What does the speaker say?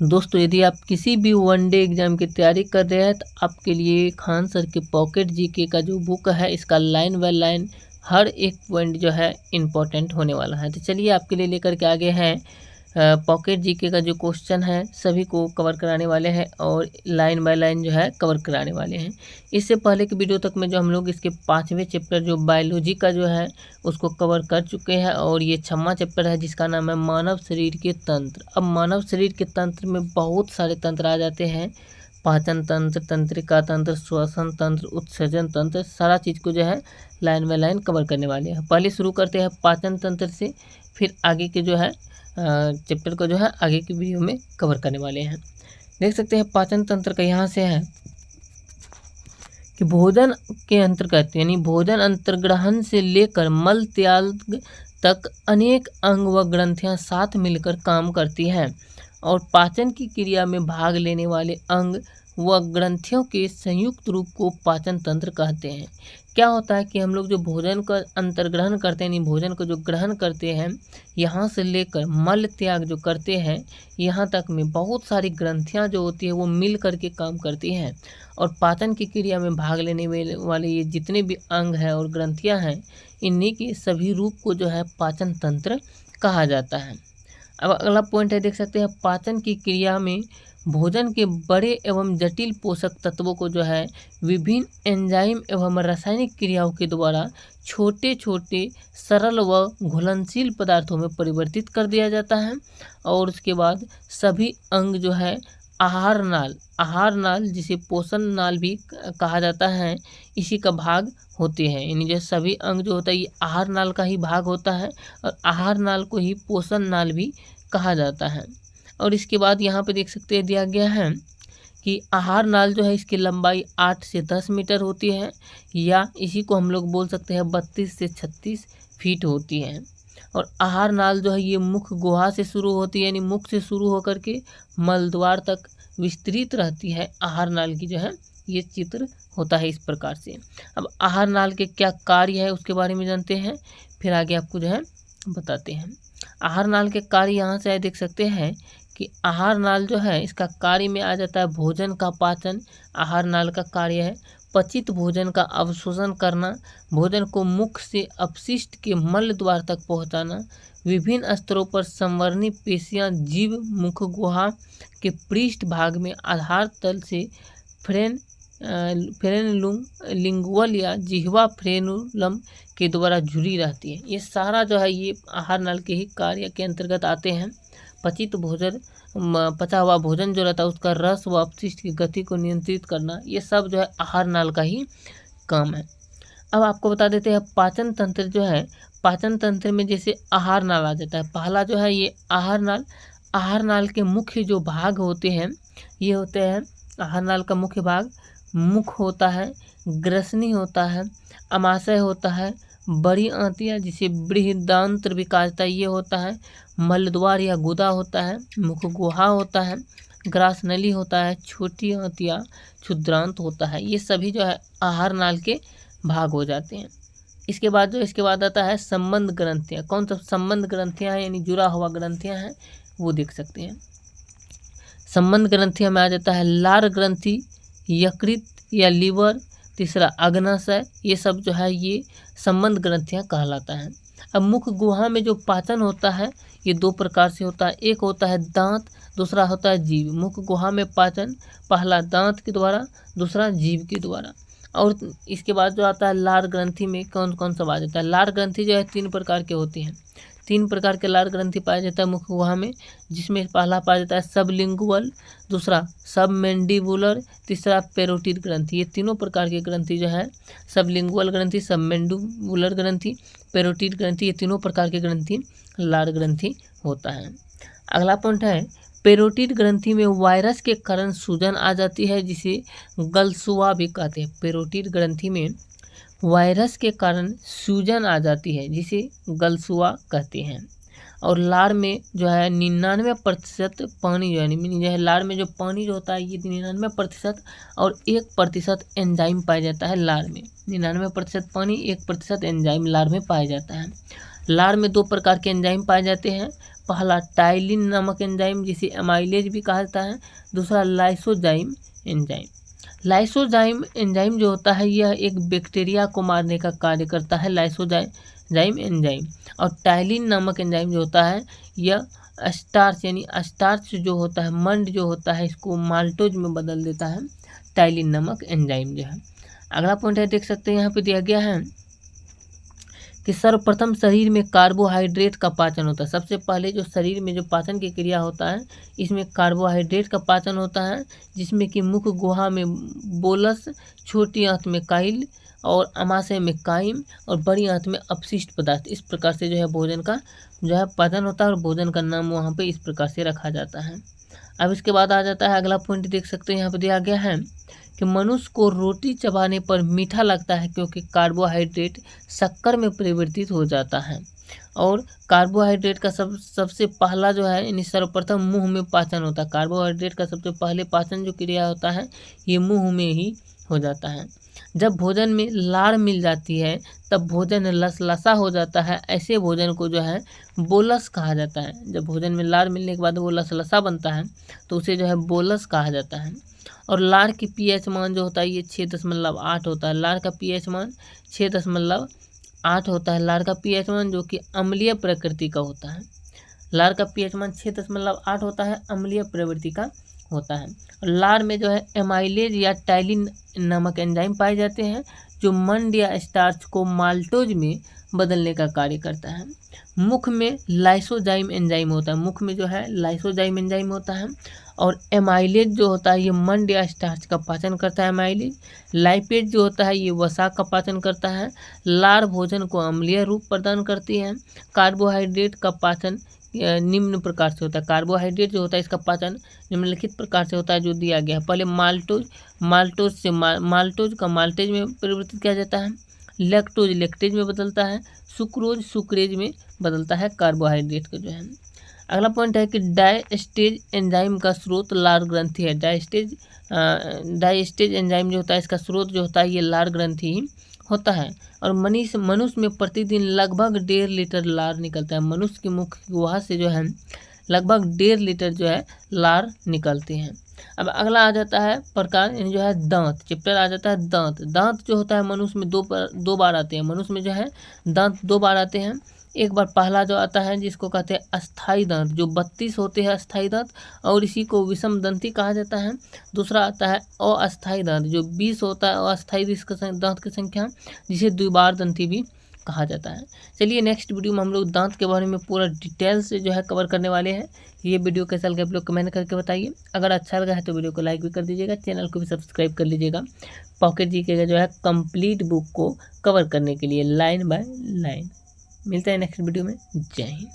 दोस्तों यदि आप किसी भी वनडे एग्जाम की तैयारी कर रहे हैं तो आपके लिए खान सर के पॉकेट जीके का जो बुक है इसका लाइन बाय लाइन हर एक पॉइंट जो है इम्पोर्टेंट होने वाला है। तो चलिए आपके लिए लेकर के आगे हैं पॉकेट जीके का जो क्वेश्चन है सभी को कवर कराने वाले हैं और लाइन बाय लाइन जो है कवर कराने वाले हैं। इससे पहले की वीडियो तक में जो हम लोग इसके 5वें चैप्टर जो बायोलॉजी का जो है उसको कवर कर चुके हैं और ये 6वां चैप्टर है जिसका नाम है मानव शरीर के तंत्र। अब मानव शरीर के तंत्र में बहुत सारे तंत्र आ जाते हैं, पाचन तंत्र, तंत्रिका तंत्र, श्वसन तंत्र, उत्सर्जन तंत्र, सारा चीज़ को जो है लाइन बाय लाइन कवर करने वाले हैं। पहले शुरू करते हैं पाचन तंत्र से, फिर आगे के जो है चैप्टर को जो है आगे की वीडियो में कवर करने वाले हैं। देख सकते हैं पाचन तंत्र का यहाँ से है कि भोजन के अंतर्गत यानी भोजन अंतर्ग्रहण से लेकर मल त्याग तक अनेक अंग व ग्रंथियां साथ मिलकर काम करती हैं और पाचन की क्रिया में भाग लेने वाले अंग व ग्रंथियों के संयुक्त रूप को पाचन तंत्र कहते हैं। क्या होता है कि हम लोग जो भोजन का अंतर्ग्रहण करते हैं यानी भोजन को जो ग्रहण करते हैं यहाँ से लेकर मल त्याग जो करते हैं यहाँ तक में बहुत सारी ग्रंथियाँ जो होती है वो मिल करके काम करती हैं और पाचन की क्रिया में भाग लेने वाले ये जितने भी अंग हैं और ग्रंथियाँ हैं इन्हीं के सभी रूप को जो है पाचन तंत्र कहा जाता है। अब अगला पॉइंट है, देख सकते हैं पाचन की क्रिया में भोजन के बड़े एवं जटिल पोषक तत्वों को जो है विभिन्न एंजाइम एवं रासायनिक क्रियाओं के द्वारा छोटे छोटे सरल व घुलनशील पदार्थों में परिवर्तित कर दिया जाता है और उसके बाद सभी अंग जो है आहार नाल जिसे पोषण नाल भी कहा जाता है इसी का भाग होते हैं। यानी जो सभी अंग जो होता है ये आहार नाल का ही भाग होता है और आहार नाल को ही पोषण नाल भी कहा जाता है। और इसके बाद यहाँ पे देख सकते हैं दिया गया है कि आहार नाल जो है इसकी लंबाई 8 से 10 मीटर होती है या इसी को हम लोग बोल सकते हैं 32 से 36 फीट होती है। और आहार नाल जो है ये मुख गुहा से शुरू होती है यानी मुख से शुरू होकर के मलद्वार तक विस्तृत रहती है। आहार नाल की जो है ये चित्र होता है इस प्रकार से। अब आहार नाल के क्या कार्य है उसके बारे में जानते हैं, फिर आगे आपको जो है बताते हैं। आहार नाल के कार्य यहाँ से देख सकते हैं कि आहार नाल जो है इसका कार्य में आ जाता है भोजन का पाचन। आहार नाल का कार्य है पचित भोजन का अवशोषण करना, भोजन को मुख से अपशिष्ट के मल द्वार तक पहुंचाना, विभिन्न स्तरों पर संवर्णी पेशियां जीव मुख गुहा के पृष्ठ भाग में आधार तल से लिंगुअल या जिह्वा फ्रेनुलम के द्वारा जुड़ी रहती है। ये सारा जो है ये आहार नाल के ही कार्य के अंतर्गत आते हैं। पचित भोजन पचा हुआ भोजन जो रहता है उसका रस व अपशिष्ट की गति को नियंत्रित करना, ये सब जो है आहार नाल का ही काम है। अब आपको बता देते हैं पाचन तंत्र जो है, पाचन तंत्र में जैसे आहार नाल आ जाता है। पहला जो है ये आहार नाल। आहार नाल के मुख्य जो भाग होते हैं ये होते हैं, आहार नाल का मुख्य भाग मुख होता है, ग्रसनी होता है, अमाशय होता है, बड़ी आंतियाँ जिसे बृहदांत्र भी कहा जाता है ये होता है, मलद्वार या गुदा होता है, मुख गुहा होता है, ग्रास नली होता है, छोटी आंतियाँ क्षुद्रांत होता है। ये सभी जो है आहार नाल के भाग हो जाते हैं। इसके बाद आता है संबंध ग्रंथियाँ। कौन सा संबंध ग्रंथियाँ हैं यानी जुड़ा हुआ ग्रंथियाँ हैं वो देख सकते हैं। संबंध ग्रंथियाँ में आ जाता है लार ग्रंथि, यकृत या लीवर, तीसरा अग्नाशय, ये सब जो है ये संबंध ग्रंथियाँ कहलाता है। अब मुख गुहा में जो पाचन होता है ये दो प्रकार से होता है, एक होता है दांत, दूसरा होता है जीभ। मुख गुहा में पाचन पहला दांत के द्वारा, दूसरा जीभ के द्वारा। और इसके बाद जो आता है लार ग्रंथि में कौन कौन सा आ जाता है। लार ग्रंथि जो है 3 प्रकार के होती हैं, 3 प्रकार के लार ग्रंथि पाया जाता है मुख गुहा में, जिसमें पहला पाया जाता है सबलिंगुअल, दूसरा सबमेंडिबुलर, तीसरा पेरोटिड ग्रंथि। ये तीनों प्रकार के ग्रंथि जो है सबलिंगुअल ग्रंथि, सबमेंडिबुलर ग्रंथि, पेरोटिड ग्रंथि, ये तीनों प्रकार के ग्रंथि लार ग्रंथि होता है। अगला पॉइंट है पेरोटिड ग्रंथि में वायरस के कारण सूजन आ जाती है जिसे गलसुआ भी कहते हैं। पेरोटिड ग्रंथि में वायरस के कारण सूजन आ जाती है जिसे गलसुआ कहते हैं। और लार में जो है 99% पानी जो है लार में जो पानी जो होता है ये 99% और 1% एंजाइम पाया जाता है लार में। 99% पानी, 1% एंजाइम लार में पाया जाता है। लार में 2 प्रकार के एंजाइम पाए जाते हैं, पहला टाइलिन नामक एंजाइम जिसे एमाइलेज भी कहा जाता है, दूसरा लाइसोजाइम एंजाइम। लाइसोजाइम एंजाइम जो होता है यह एक बैक्टीरिया को मारने का कार्य करता है, लाइसोजाइम एंजाइम। और टाइलिन नामक एंजाइम जो होता है यह स्टार्च यानी स्टार्च जो होता है, मंड जो होता है, इसको माल्टोज में बदल देता है, टाइलिन नामक एंजाइम जो है। अगला पॉइंट है, देख सकते हैं यहाँ पे दिया गया है कि सर्वप्रथम शरीर में कार्बोहाइड्रेट का पाचन होता है। सबसे पहले जो शरीर में जो पाचन की क्रिया होता है इसमें कार्बोहाइड्रेट का पाचन होता है, जिसमें कि मुख्य गुहा में बोलस, छोटी आंत में काइल और अमाशय में काइम और बड़ी आंत में अपशिष्ट पदार्थ। इस प्रकार से जो है भोजन का जो है पाचन होता है और भोजन का नाम वहाँ पे इस प्रकार से रखा जाता है। अब इसके बाद आ जाता है अगला पॉइंट, देख सकते हैं यहाँ पे दिया गया है कि मनुष्य को रोटी चबाने पर मीठा लगता है क्योंकि कार्बोहाइड्रेट शक्कर में परिवर्तित हो जाता है। और कार्बोहाइड्रेट का सबसे पहला जो है यानी सर्वप्रथम मुंह में पाचन होता है। कार्बोहाइड्रेट का सबसे पहले पाचन जो क्रिया होता है ये मुंह में ही हो जाता है। जब भोजन में लार मिल जाती है तब भोजन लसलसा हो जाता है। ऐसे भोजन को जो है बोलस कहा जाता है। जब भोजन में लार मिलने के बाद वो लसलसा बनता है तो उसे जो है बोलस कहा जाता है। और लार की पीएच मान जो होता है ये 6.8 होता है। लार का पीएच मान 6.8 होता है। लार का पीएच मान जो कि अम्लीय प्रकृति का होता है। लार का पीएच मान 6.8 होता है, अम्लीय प्रवृत्ति का होता है। लार में जो है एमाइलेज या टाइलिन नामक एंजाइम पाए जाते हैं जो मंड या स्टार्च को माल्टोज में बदलने का कार्य करता है। मुख में लाइसोजाइम एंजाइम होता है। मुख में जो है लाइसोजाइम एंजाइम होता है। और एमाइलेज जो होता है ये मंड या स्टार्च का पाचन करता है, एमाइलेज। लाइपेज जो होता है ये वसा का पाचन करता है। लार भोजन को अम्लीय रूप प्रदान करती है। कार्बोहाइड्रेट का पाचन निम्न प्रकार से होता है। कार्बोहाइड्रेट जो होता है इसका पाचन निम्नलिखित प्रकार से होता है जो दिया गया है। पहले माल्टोज का माल्टेज में परिवर्तित किया जाता है। लैक्टोज लेक्टेज में बदलता है। सुक्रोज सुक्रेज में बदलता है कार्बोहाइड्रेट का जो है। अगला पॉइंट है कि डायस्टेज एंजाइम का स्रोत लार ग्रंथि है। डायस्टेज एंजाइम जो होता है इसका स्रोत जो होता है ये लार ग्रंथि ही होता है। और मनुष्य में प्रतिदिन लगभग 1.5 लीटर लार निकलता है। मनुष्य के मुख गुहा से जो है लगभग 1.5 लीटर जो है लार निकलते हैं। अब अगला आ जाता है प्रकार जो है दांत। चैप्टर आ जाता है दांत। दांत जो होता है मनुष्य में दो बार आते हैं। मनुष्य में जो है दांत 2 बार आते हैं। एक बार पहला जो आता है जिसको कहते हैं अस्थाई दांत, जो 32 होते हैं अस्थाई दांत, और इसी को विषम दंती कहा जाता है। दूसरा आता है अस्थाई दांत जो 20 होता है अस्थाई दांत की संख्या, जिसे द्विबार दंती भी कहा जाता है। चलिए नेक्स्ट वीडियो में हम लोग दांत के बारे में पूरा डिटेल से जो है कवर करने वाले हैं। ये वीडियो कैसा लगा आप लोग कमेंट करके बताइए। अगर अच्छा लगा है तो वीडियो को लाइक भी कर दीजिएगा, चैनल को भी सब्सक्राइब कर लीजिएगा पॉकेट जीके का जो है कंप्लीट बुक को कवर करने के लिए लाइन बाय लाइन। मिलते हैं नेक्स्ट वीडियो में। जय हिंद।